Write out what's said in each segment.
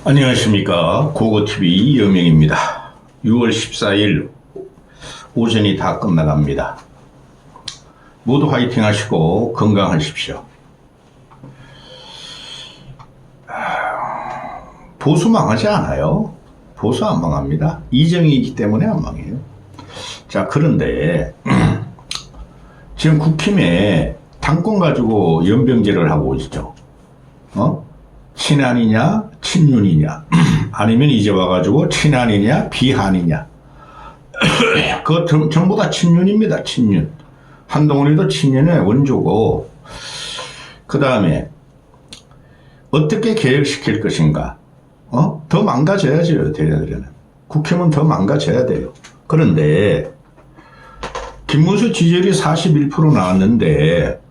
안녕하십니까. 고고TV 이영명입니다. 6월 14일 오전이 다 끝나갑니다. 모두 화이팅 하시고 건강하십시오. 보수 망하지 않아요. 보수 안 망합니다. 이정희이기 때문에 안 망해요. 자, 그런데 지금 국힘에 당권 가지고 연병제를 하고 있죠. 친한이냐 친윤이냐 아니면 이제 와가지고 친한이냐 비한이냐 그거 전부 다 친윤입니다. 친윤. 한동훈이도 친윤의 원조고, 그 다음에 어떻게 개혁시킬 것인가. 더 망가져야죠. 대략은 국힘은 더 망가져야 돼요. 그런데 김문수 지지율이 41% 나왔는데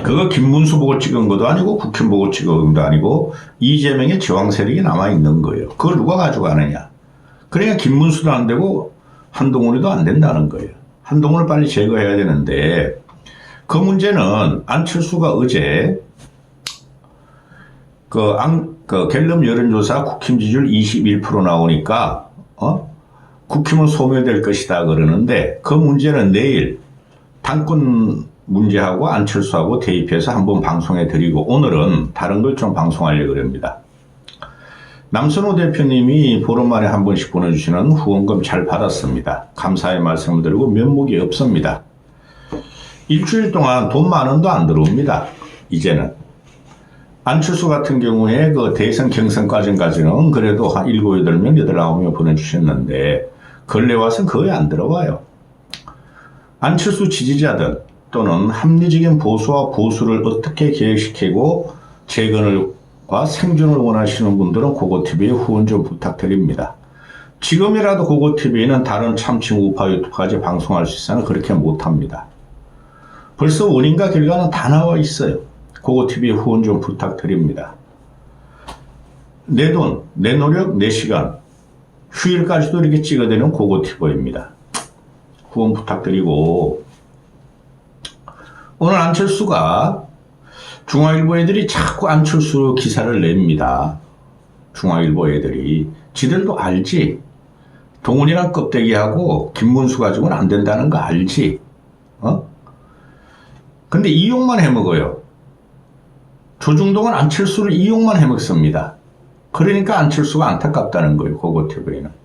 그거 김문수 보고 찍은 것도 아니고 국힘 보고 찍은 것도 아니고 이재명의 저항 세력이 남아있는 거예요. 그걸 누가 가져가느냐. 그러니까 김문수도 안 되고 한동훈이도 안 된다는 거예요. 한동훈을 빨리 제거해야 되는데, 그 문제는 안철수가 어제 갤럽 여론조사 국힘 지지율 21% 나오니까 국힘은 소멸될 것이다 그러는데, 그 문제는 내일 당권 문제하고 안철수하고 대입해서 한번 방송해 드리고, 오늘은 다른 걸 좀 방송하려고 합니다. 남선호 대표님이 보름 만에 한 번씩 보내주시는 후원금 잘 받았습니다. 감사의 말씀을 드리고 면목이 없습니다. 일주일 동안 돈 10,000원도 안 들어옵니다. 이제는. 안철수 같은 경우에 그 대선 경선까지는 그래도 한 7, 8명, 8, 9명 보내주셨는데, 근래 와서는 거의 안 들어와요. 안철수 지지자들 또는 합리적인 보수와 보수를 어떻게 개혁시키고 재건과 생존을 원하시는 분들은 고고TV에 후원 좀 부탁드립니다. 지금이라도 고고TV는 다른 참칭 우파 유튜브까지 방송할 수 있어는 그렇게 못합니다. 벌써 원인과 결과는 다 나와 있어요. 고고TV에 후원 좀 부탁드립니다. 내 돈, 내 노력, 내 시간, 휴일까지도 이렇게 찍어대는 고고TV입니다. 후원 부탁드리고, 오늘 안철수가 중앙일보 애들이 자꾸 안철수 기사를 냅니다. 중앙일보 애들이. 지들도 알지. 동훈이랑 껍데기하고 김문수 가지고는 안 된다는 거 알지. 근데 이용만 해먹어요. 조중동은 안철수를 이용만 해먹습니다. 그러니까 안철수가 안타깝다는 거예요. 고고TV는.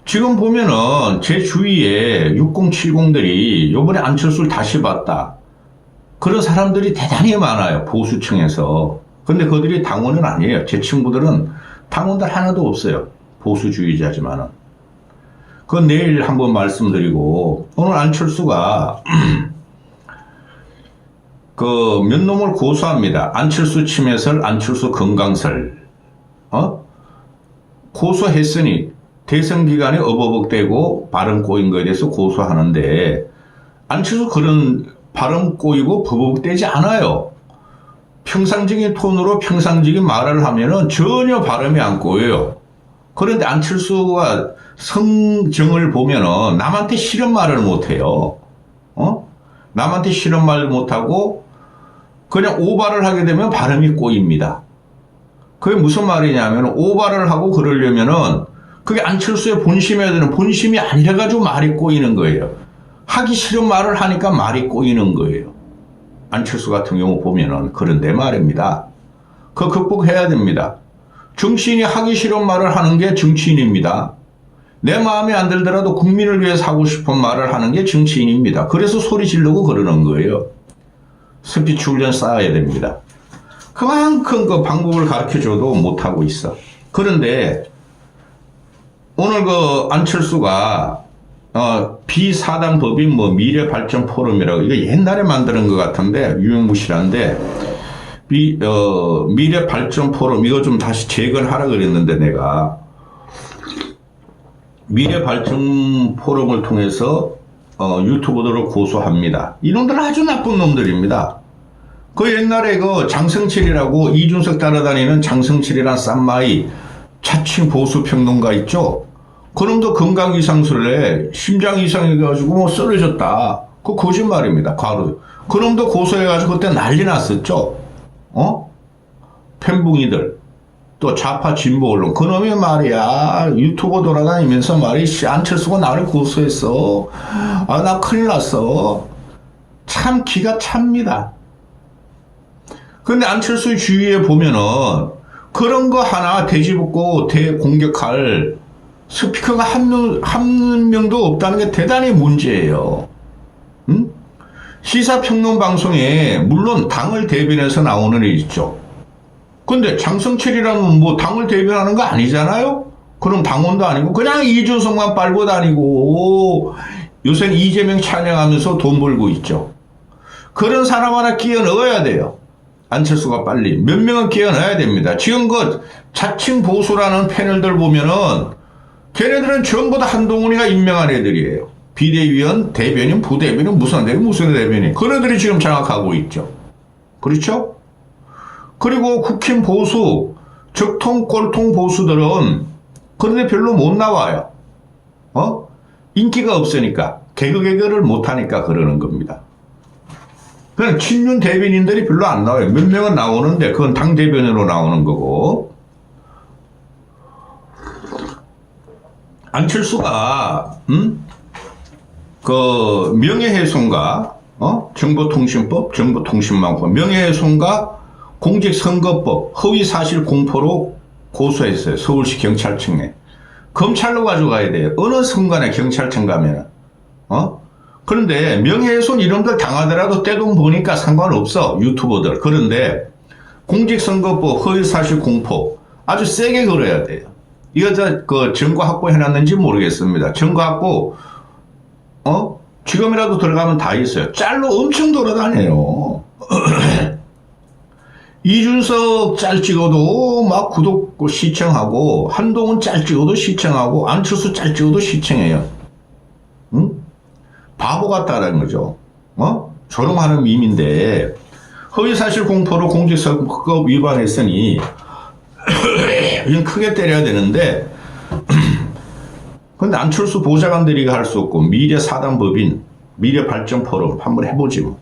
지금 보면은 제 주위에 6070들이 요번에 안철수를 다시 봤다. 그런 사람들이 대단히 많아요. 보수층에서. 근데 그들이 당원은 아니에요. 제 친구들은 당원들 하나도 없어요. 보수주의자지만은. 그건 내일 한번 말씀드리고, 오늘 안철수가 몇 놈을 고소합니다. 안철수 침해설, 안철수 건강설. 고소했으니 대선 기간에 어버벅대고 발언 꼬인 거에 대해서 고소하는데, 안철수 그런 발언 꼬이고 버벅대지 않아요. 평상적인 톤으로 평상적인 말을 하면은 전혀 발음이 안 꼬여요. 그런데 안철수가 성정을 보면은 남한테 싫은 말을 못해요. 남한테 싫은 말 못하고 그냥 오바를 하게 되면 발음이 꼬입니다. 그게 무슨 말이냐면, 오바를 하고 그러려면은 그게 안철수의 본심이어야 되는, 본심이 아니라가지고 말이 꼬이는 거예요. 하기 싫은 말을 하니까 말이 꼬이는 거예요. 안철수 같은 경우 보면은 그런데 말입니다. 그거 극복해야 됩니다. 정치인이 하기 싫은 말을 하는 게 정치인입니다. 내 마음에 안 들더라도 국민을 위해서 하고 싶은 말을 하는 게 정치인입니다. 그래서 소리 지르고 그러는 거예요. 스피치 훈련 쌓아야 됩니다. 그만큼 그 방법을 가르쳐줘도 못하고 있어. 그런데 오늘 안철수가 비사당 법인 미래발전 포럼이라고, 이거 옛날에 만드는 것 같은데 유명무실한데, 미래발전 포럼 이거 좀 다시 재건하라 그랬는데, 내가 미래발전 포럼을 통해서 유튜버들을 고소합니다. 이놈들 아주 나쁜 놈들입니다. 그 옛날에 장성칠이라고, 이준석 따라다니는 장성칠이란 쌈마이 자칭 보수평론가 있죠? 그놈도 건강 이상술래, 심장 이상해가지고 쓰러졌다. 그거 거짓말입니다. 과로. 그놈도 고소해가지고 그때 난리 났었죠? 편붕이들, 또 좌파 진보 언론, 그놈이 말이야, 유튜버 돌아다니면서 안철수가 나를 고소했어. 아, 나 큰일 났어. 참 기가 찹니다. 근데 안철수의 주위에 보면은 그런 거 하나 되짚고 대공격할 스피커가 한 명도 없다는 게 대단히 문제예요. 응? 시사평론 방송에 물론 당을 대변해서 나오는 일 있죠. 근데 장성철이라면 뭐 당을 대변하는 거 아니잖아요? 그럼 당원도 아니고 그냥 이준석만 빨고 다니고 요새는 이재명 찬양하면서 돈 벌고 있죠. 그런 사람 하나 끼워 넣어야 돼요. 안철수가 빨리. 몇 명은 끼워 넣어야 됩니다. 지금 그 자칭 보수라는 패널들 보면은 걔네들은 전부 다 한동훈이가 임명한 애들이에요. 비대위원, 대변인, 부대변인, 무슨 대변인. 그네들이 지금 장악하고 있죠. 그렇죠? 그리고 국힘 보수, 적통, 꼴통 보수들은 그런데 별로 못 나와요. 인기가 없으니까. 개그를 못하니까 그러는 겁니다. 그냥 친윤 대변인들이 별로 안 나와요. 몇 명은 나오는데 그건 당 대변인으로 나오는 거고. 안철수가 그 명예훼손과 정보통신법, 정보통신망법, 명예훼손과 공직선거법, 허위사실 공포로 고소했어요. 서울시 경찰청에. 검찰로 가져가야 돼요. 어느 순간에 경찰청 가면은. 그런데 명예훼손 이름들 당하더라도 떼돈 버니까 상관없어. 유튜버들. 그런데 공직선거법, 허위사실 공포 아주 세게 걸어야 돼요. 이거 그 증거 확보해놨는지 모르겠습니다. 증거 확보 지금이라도 들어가면 다 있어요. 짤로 엄청 돌아다녀요. 이준석 짤 찍어도 막 구독 시청하고 한동훈 짤 찍어도 시청하고 안철수 짤 찍어도 시청해요. 응? 바보 같다라는 거죠. 조롱하는 밈인데 허위사실 공포로 공직선거법 위반했으니 이건 크게 때려야 되는데 근데 안철수 보좌관들이 할 수 없고 미래사단법인 미래발전포럼 한번 해보지 뭐.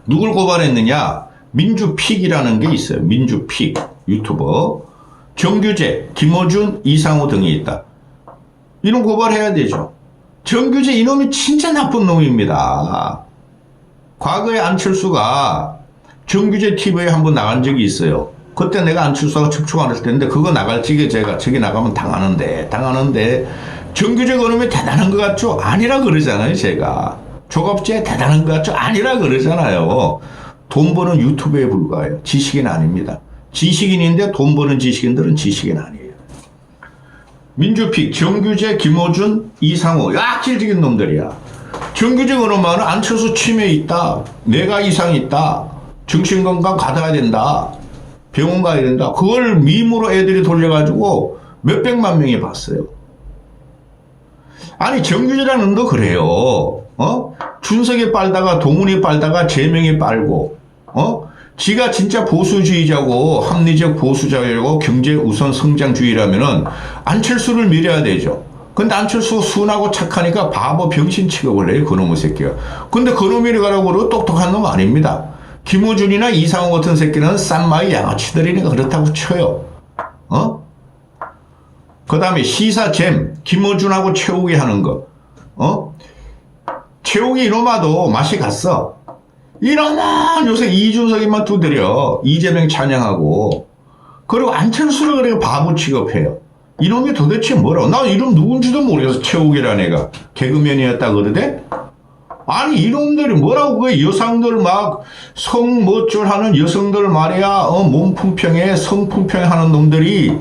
누굴 고발했느냐? 민주픽이라는 게 있어요. 민주픽 유튜버 정규재, 김어준, 이상호 등이 있다. 이놈 고발해야 되죠. 정규재 이놈이 진짜 나쁜 놈입니다. 과거에 안철수가 정규재 TV에 한번 나간 적이 있어요. 그때 내가 안철수가 접촉 안 했을 텐데 그거 나갈 적에 제가 저기 나가면 당하는데 정규재 그놈이 대단한 것 같죠? 아니라 그러잖아요. 제가 조갑재 대단한 것 같죠? 아니라 그러잖아요. 돈 버는 유튜브에 불과해요. 지식인 아닙니다. 지식인인데 돈 버는 지식인들은 지식인 아니에요. 민주픽 정규재, 김어준, 이상호 악질적인 놈들이야. 정규재 그놈은 안철수 치매 있다. 뇌가 이상 있다. 정신건강 가둬야 된다. 병원 가야 된다. 그걸 밈으로 애들이 돌려가지고 몇백만 명이 봤어요. 아니 정규재라는 놈도 그래요. 준석이 빨다가 동훈이 빨다가 재명이 빨고 지가 진짜 보수주의자고 합리적 보수자고 경제 우선 성장주의라면은 안철수를 밀어야 되죠. 근데 안철수 순하고 착하니까 바보 병신 취급을 해요. 그놈의 새끼가. 근데 그놈이 가라고 똑똑한 놈 아닙니다. 김호준이나 이상호 같은 새끼는 싼마이 양아치들이니까 그렇다고 쳐요. 그 다음에 시사잼, 김호준하고 최욱이 하는 거. 최욱이 이놈아도 맛이 갔어. 이놈아 요새 이준석이만 두드려. 이재명 찬양하고. 그리고 안철수를 그래 바보 취급해요. 이놈이 도대체 뭐라고. 나 이름 누군지도 모르겠어. 최욱이라는 애가. 개그맨이었다 그러대? 아니 이놈들이 뭐라고 그 여성들 막 성멋졸하는 여성들 말이야 몸품평에 성품평 하는 놈들이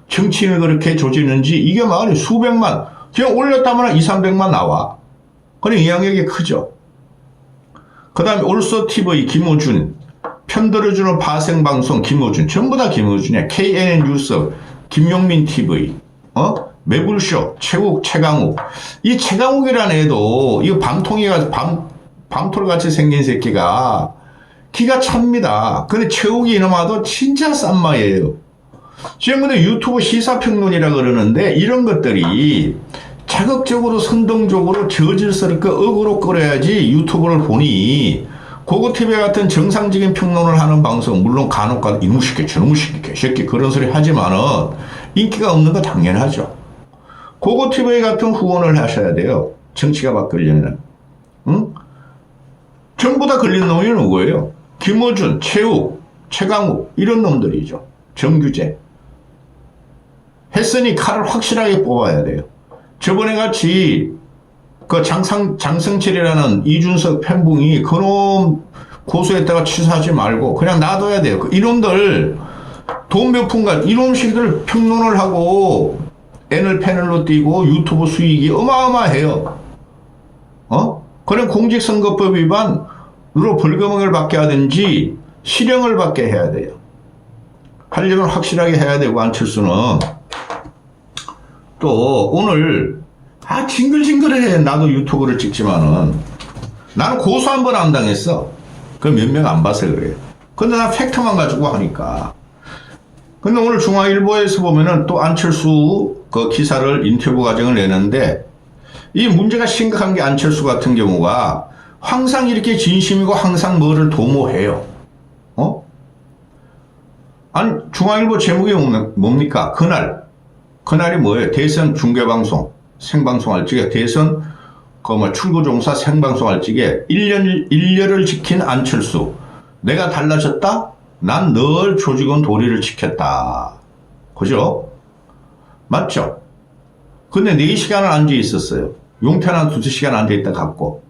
정치인을 그렇게 조지는지 이게 말이 수백만 그냥 올렸다면 200~300만 나와. 그래 영향력이 크죠. 그 다음에 올소TV 김호준 편들어주는 파생방송 김호준 전부 다 김호준이야. KNN 뉴스 김용민 TV 매불쇼, 최욱, 최강욱. 이 최강욱이라는 애도, 이거 밤톨같이 생긴 새끼가 기가 찹니다. 근데 최욱이 이놈아도 진짜 싼마예요. 지금 근데 유튜브 시사평론이라 그러는데 이런 것들이 자극적으로 선동적으로 저질스럽게 억으로 끌어야지 유튜브를 보니 고고TV 같은 정상적인 평론을 하는 방송, 물론 간혹가다 이놈 시켜 저놈 시켜 개새끼 그런 소리 하지만은 인기가 없는 거 당연하죠. 고고TV 같은 후원을 하셔야 돼요. 정치가 바뀌려면. 응? 전부 다 걸린 놈이 누구예요? 김어준, 최욱, 최강욱 이런 놈들이죠. 정규제. 했으니 칼을 확실하게 뽑아야 돼요. 저번에 같이 그 장성철이라는 이준석 팬붕이 그놈 고소했다가 취소하지 말고 그냥 놔둬야 돼요. 이놈들 돈 몇 푼가 이놈식들 평론을 하고 애널 패널로 뛰고 유튜브 수익이 어마어마해요. 그럼 공직선거법 위반으로 벌금을 받게 하든지 실형을 받게 해야 돼요. 하려면 확실하게 해야 되고 안철수는 또 오늘 징글징글해. 나도 유튜브를 찍지만은 나는 고소 한 번 안 당했어. 그 몇 명 안 봐서 그래요. 근데 나 팩트만 가지고 하니까. 근데 오늘 중앙일보에서 보면은 또 안철수 그 기사를 인터뷰 과정을 내는데 이 문제가 심각한 게 안철수 같은 경우가 항상 이렇게 진심이고 항상 뭐를 도모해요. 아니 중앙일보 제목이 뭡니까? 그날이 뭐예요? 대선 중계방송 생방송할 적에 대선 출구종사 생방송할 적에 1년을 지킨 안철수. 내가 달라졌다? 난 늘 조직원 도리를 지켰다. 그죠? 맞죠? 근데 4시간을 앉아 있었어요. 용태는 2시간 앉아 있다 갔고.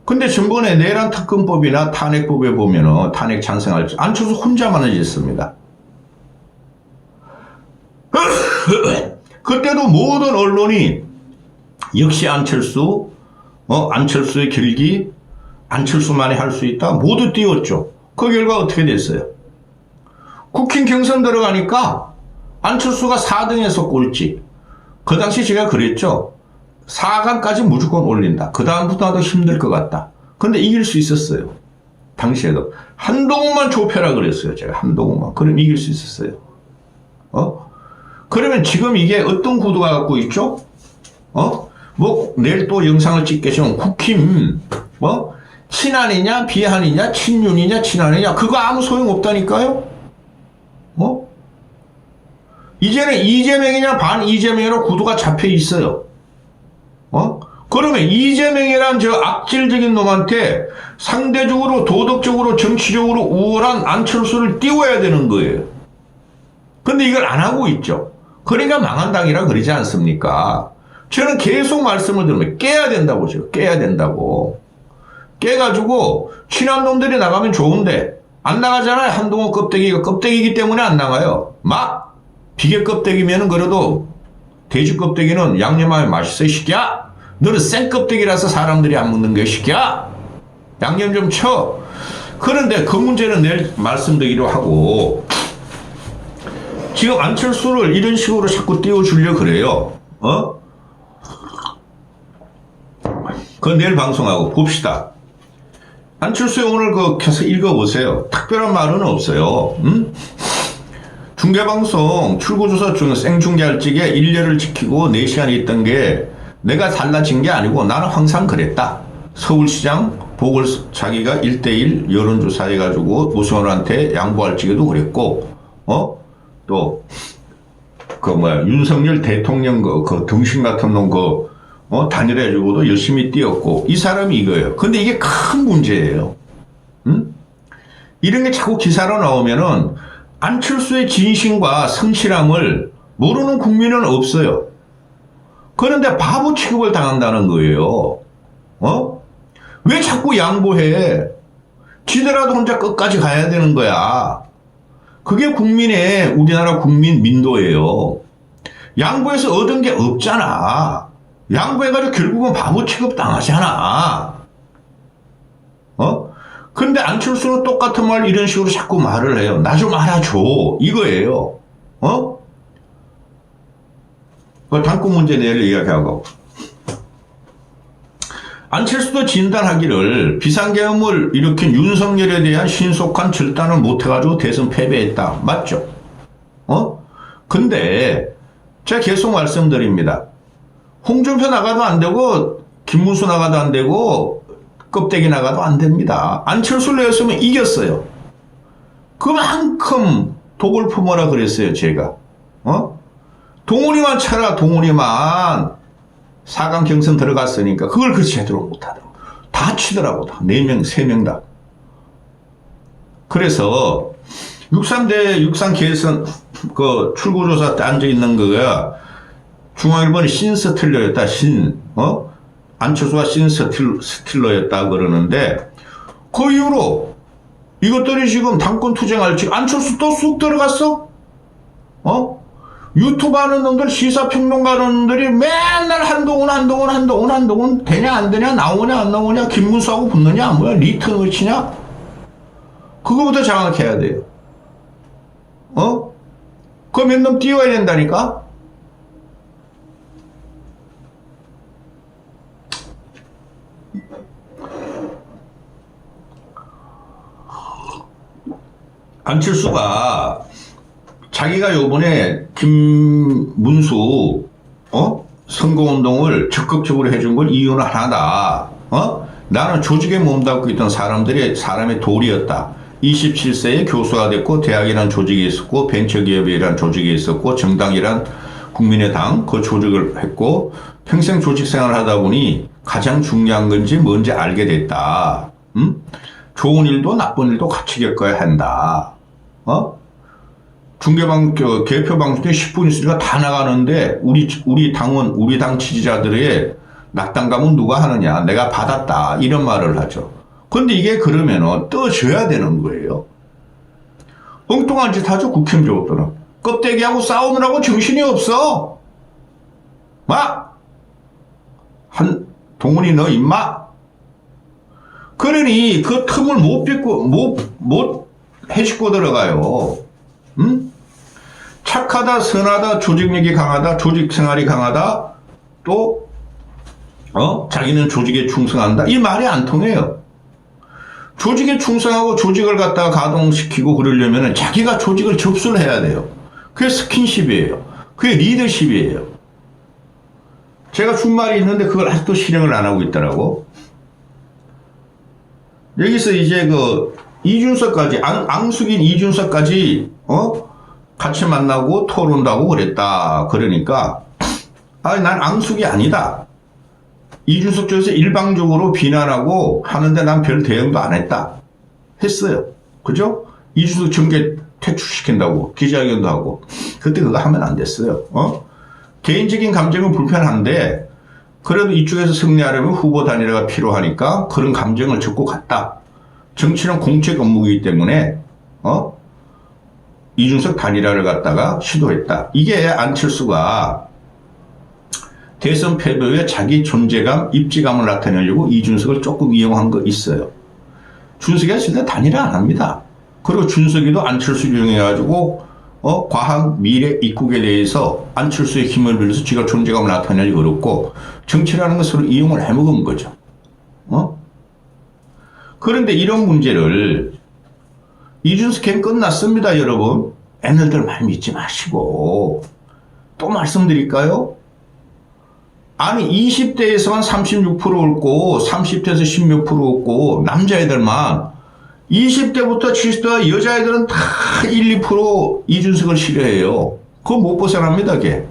근데 전번에 내란 특검법이나 탄핵법에 보면은 탄핵 찬성할 때 안철수 혼자만 앉았습니다. 그때도 모든 언론이 역시 안철수의 길기, 안철수만이 할 수 있다. 모두 띄웠죠. 그 결과 어떻게 됐어요? 국힘 경선 들어가니까 안철수가 4등에서 꼴찌. 그 당시 제가 그랬죠. 4강까지 무조건 올린다. 그 다음부터도 힘들 것 같다. 근데 이길 수 있었어요. 당시에도. 한동훈만 좁혀라 그랬어요. 제가 한동훈만. 그럼 이길 수 있었어요. 그러면 지금 이게 어떤 구도가 갖고 있죠? 내일 또 영상을 찍겠지만 국힘, 친한이냐, 비한이냐, 친윤이냐, 친한이냐, 그거 아무 소용 없다니까요? 이제는 이재명이냐, 반 이재명이냐 구도가 잡혀 있어요. 그러면 이재명이란 저 악질적인 놈한테 상대적으로 도덕적으로 정치적으로 우월한 안철수를 띄워야 되는 거예요. 근데 이걸 안 하고 있죠. 그러니까 망한 당이라 그러지 않습니까? 저는 계속 말씀을 드리면 깨야 된다고 죠. 깨야 된다고. 깨가지고 친한 놈들이 나가면 좋은데 안 나가잖아요. 한동훈 껍데기가 껍데기이기 때문에 안 나가요. 막 비계 껍데기면은 그래도 돼지 껍데기는 양념하면 맛있어 이 새끼야. 너는 생 껍데기라서 사람들이 안 먹는 거야 이 새끼야. 양념 좀 쳐. 그런데 그 문제는 내일 말씀드리기로 하고 지금 안철수를 이런 식으로 자꾸 띄워주려고 그래요. 그건 내일 방송하고 봅시다. 안철수의 오늘 켜서 읽어보세요. 특별한 말은 없어요. 중계방송 출구조사 중 생중계할 적에 일례를 지키고 4시간 있던 게 내가 달라진 게 아니고 나는 항상 그랬다. 서울시장 보궐 자기가 1대1 여론조사 해가지고 오승환한테 양보할 적에도 그랬고 또 윤석열 대통령 그 등신 같은 놈 단일해주고도 열심히 뛰었고 이 사람이 이거예요. 근데 이게 큰 문제예요. 이런 게 자꾸 기사로 나오면은 안철수의 진심과 성실함을 모르는 국민은 없어요. 그런데 바보 취급을 당한다는 거예요. 왜 자꾸 양보해? 지더라도 혼자 끝까지 가야 되는 거야. 그게 우리나라 국민 민도예요. 양보해서 얻은 게 없잖아. 양보해가지고 결국은 바보 취급 당하잖아. 근데 안철수는 똑같은 말 이런 식으로 자꾸 말을 해요. 나 좀 알아줘. 이거예요. 그 당권 문제 내일 이야기하고. 안철수도 진단하기를 비상계엄을 일으킨 윤석열에 대한 신속한 절단을 못해가지고 대선 패배했다. 맞죠? 근데 제가 계속 말씀드립니다. 홍준표 나가도 안 되고 김문수 나가도 안 되고 껍데기 나가도 안 됩니다. 안철수를 내었으면 이겼어요. 그만큼 독을 품어라 그랬어요, 제가. 동훈이만 쳐라, 동훈이만. 4강 경선 들어갔으니까 그걸 그 제대로 못하더라고. 다 치더라고, 다. 4명, 3명 다. 그래서 63대 63 개선 그 출구조사 때 앉아있는 거가 중앙일보는 신스틸러였다, 안철수가 신스틸러였다 그러는데 그 이후로 이것들이 지금 당권 투쟁할지 안철수 또 쑥 들어갔어? 유튜브 하는 놈들, 시사평론가 하는 놈들이 맨날 한동훈 되냐 안 되냐, 나오냐 안 나오냐, 김문수하고 붙느냐 뭐야, 리턴을 치냐, 그거부터 장악해야 돼요. 그거 몇 놈 띄워야 된다니까. 안철수가 자기가 요번에 김문수 선거운동을 적극적으로 해준 건 이유는 하나다. 나는 조직에 몸담고 있던 사람의 돌이었다. 27세에 교수가 됐고 대학이란 조직이 있었고 벤처기업이란 조직이 있었고 정당이란 국민의당 그 조직을 했고 평생 조직 생활을 하다 보니 가장 중요한 건지 뭔지 알게 됐다. 좋은 일도 나쁜 일도 같이 겪어야 한다. 개표 방송 때 10분 있으니까 다 나가는데 우리 당원, 우리 당 지지자들의 낙담감은 누가 하느냐. 내가 받았다. 이런 말을 하죠. 근데 이게 그러면 떠줘야 되는 거예요. 엉뚱한 짓 하죠, 국힘족들은. 껍데기하고 싸우느라고 정신이 없어. 동훈이 너 임마. 그러니 그 틈을 못 해집고 들어가요. 착하다, 선하다, 조직력이 강하다, 조직 생활이 강하다, 또 자기는 조직에 충성한다. 이 말이 안 통해요. 조직에 충성하고 조직을 갖다가 가동시키고 그러려면 자기가 조직을 접수를 해야 돼요. 그게 스킨십이에요. 그게 리더십이에요. 제가 준 말이 있는데 그걸 아직도 실행을 안 하고 있더라고. 여기서 이제 이준석까지, 앙숙인 이준석까지, 같이 만나고 토론도 하고 그랬다. 그러니까, 난 앙숙이 아니다. 이준석 쪽에서 일방적으로 비난하고 하는데 난 별 대응도 안 했다. 했어요. 그죠? 이준석 정계 퇴출시킨다고 기자회견도 하고. 그때 그거 하면 안 됐어요. 개인적인 감정은 불편한데, 그래도 이쪽에서 승리하려면 후보 단일화가 필요하니까 그런 감정을 접고 갔다. 정치는 공적 업무이기 때문에 이준석 단일화를 갖다가 시도했다. 이게 안철수가 대선 패배 후에 자기 존재감, 입지감을 나타내려고 이준석을 조금 이용한 거 있어요. 준석이가 진짜 단일화 안 합니다. 그리고 준석이도 안철수 이용해가지고 과학, 미래, 입국에 대해서 안철수의 힘을 빌려서 지가 존재감을 나타내기 어렵고 정치라는 것을 이용을 해먹은 거죠. 그런데 이런 문제를 이준석 캠 끝났습니다, 여러분. 애널들 많이 믿지 마시고. 또 말씀드릴까요? 아니 20대에서만 36% 얻고 30대에서 16% 얻고 남자애들만 20대부터 70대 여자애들은 다 1, 2% 이준석을 싫어해요. 그거 못 벗어납니다, 걔.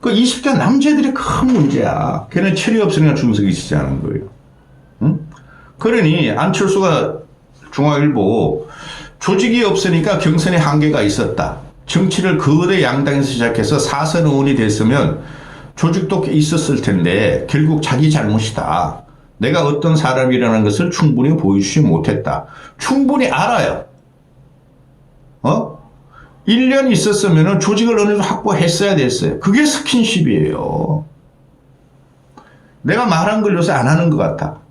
그 20대 남자애들이 큰 문제야. 걔는 철이 없으니까 준석이 지지하는 거예요. 그러니 안철수가 중앙일보 조직이 없으니까 경선에 한계가 있었다. 정치를 거대 양당에서 시작해서 4선 의원이 됐으면 조직도 있었을 텐데 결국 자기 잘못이다. 내가 어떤 사람이라는 것을 충분히 보여주지 못했다. 충분히 알아요. 1년 있었으면 조직을 어느 정도 확보했어야 됐어요. 그게 스킨십이에요. 내가 말한 걸 요새 안 하는 것 같아.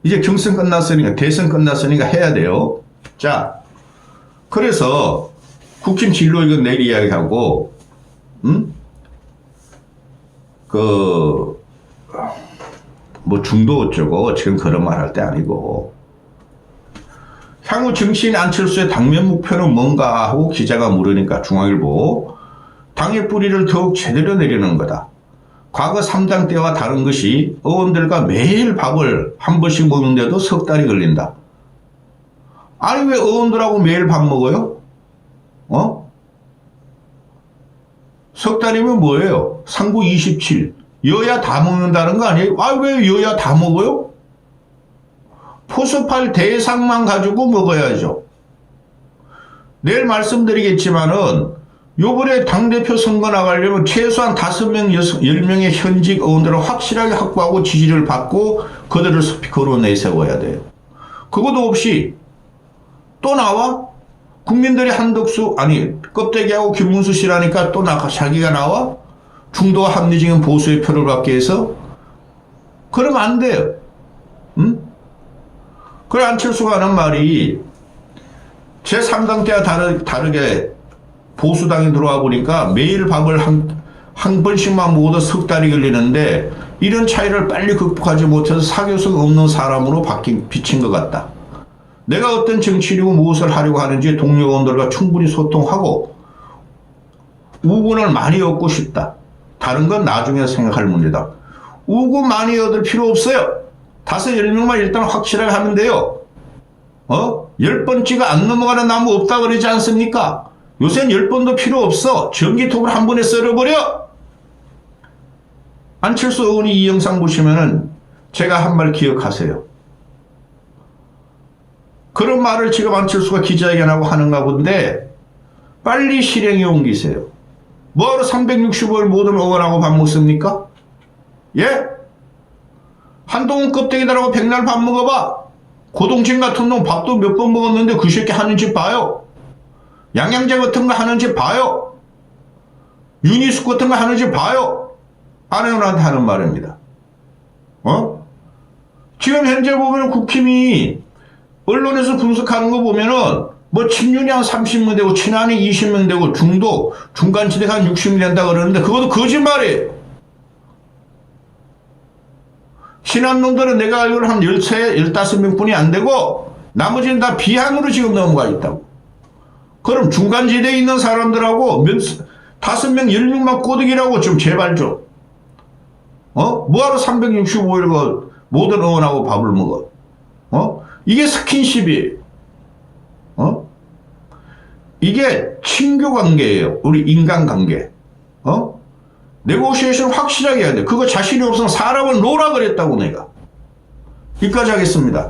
이제 경선 끝났으니까, 대선 끝났으니까 해야 돼요. 자, 그래서 국힘 진로 이건 내일 이야기하고, 중도 어쩌고, 지금 그런 말 할 때 아니고, 향후 정치인 안철수의 당면 목표는 뭔가 하고 기자가 물으니까 중앙일보, 당의 뿌리를 더욱 제대로 내리는 거다. 과거 3당 때와 다른 것이 의원들과 매일 밥을 한 번씩 먹는데도 석 달이 걸린다. 아니 왜 의원들하고 매일 밥 먹어요? 석 달이면 뭐예요? 상구 27. 여야 다 먹는다는 거 아니에요? 아 왜 여야 다 먹어요? 포섭할 대상만 가지고 먹어야죠. 내일 말씀드리겠지만은 요번에 당대표 선거 나가려면 최소한 5명, 10명의 현직 의원들을 확실하게 확보하고 지지를 받고 그들을 스피커로 내세워야 돼요. 그것도 없이 또 나와? 국민들이 한덕수, 아니 껍데기하고 김문수 씨라니까 또 자기가 나와? 중도와 합리적인 보수의 표를 받기 위해서? 그러면 안 돼요. 응? 그래 안철수가 하는 말이 제3당 때와 다르게 보수당에 들어와 보니까 매일 밥을 한 번씩만 먹어도 석 달이 걸리는데 이런 차이를 빨리 극복하지 못해서 사교성 없는 사람으로 비친 것 같다. 내가 어떤 정치인이고 무엇을 하려고 하는지 동료 의원들과 충분히 소통하고 우군을 많이 얻고 싶다. 다른 건 나중에 생각할 문제다. 우군 많이 얻을 필요 없어요. 5, 10명만 일단 확실하게 하면 돼요. 10번째가 안 넘어가는 나무 없다 그러지 않습니까? 요새는 10번도 필요 없어. 전기톱을 한 번에 썰어버려. 안철수 의원이 이 영상 보시면은 제가 한 말 기억하세요. 그런 말을 지금 안철수가 기자회견하고 하는가 본데 빨리 실행에 옮기세요. 뭐하러 365일 모든 의원하고 밥 먹습니까? 예? 한동훈 껍데기다라고 백날 밥 먹어봐. 고동진 같은 놈 밥도 몇 번 먹었는데 그 새끼 하는지 봐요. 양양재 같은 거 하는지 봐요. 유니스 같은 거 하는지 봐요. 안혜원한테 하는 말입니다. 지금 현재 보면 국힘이 언론에서 분석하는 거 보면은 뭐 친윤이 한 30명 되고 친한이 20명 되고 중도 중간지대가 한 60명 된다 그러는데 그것도 거짓말이에요. 친한 놈들은 내가 알기로는 한 13, 15명 뿐이 안 되고 나머지는 다 비한으로 지금 넘어가 있다고. 그럼 중간지대에 있는 사람들하고 5명, 10명만 꼬드기라고 좀 제발 좀. 뭐하러 365일 모든 의원하고 밥을 먹어. 이게 스킨십이에요. 이게 친교 관계예요. 우리 인간관계. 네고시에이션 확실하게 해야 돼. 그거 자신이 없으면 사람을 놓으라 그랬다고 내가. 여기까지 하겠습니다.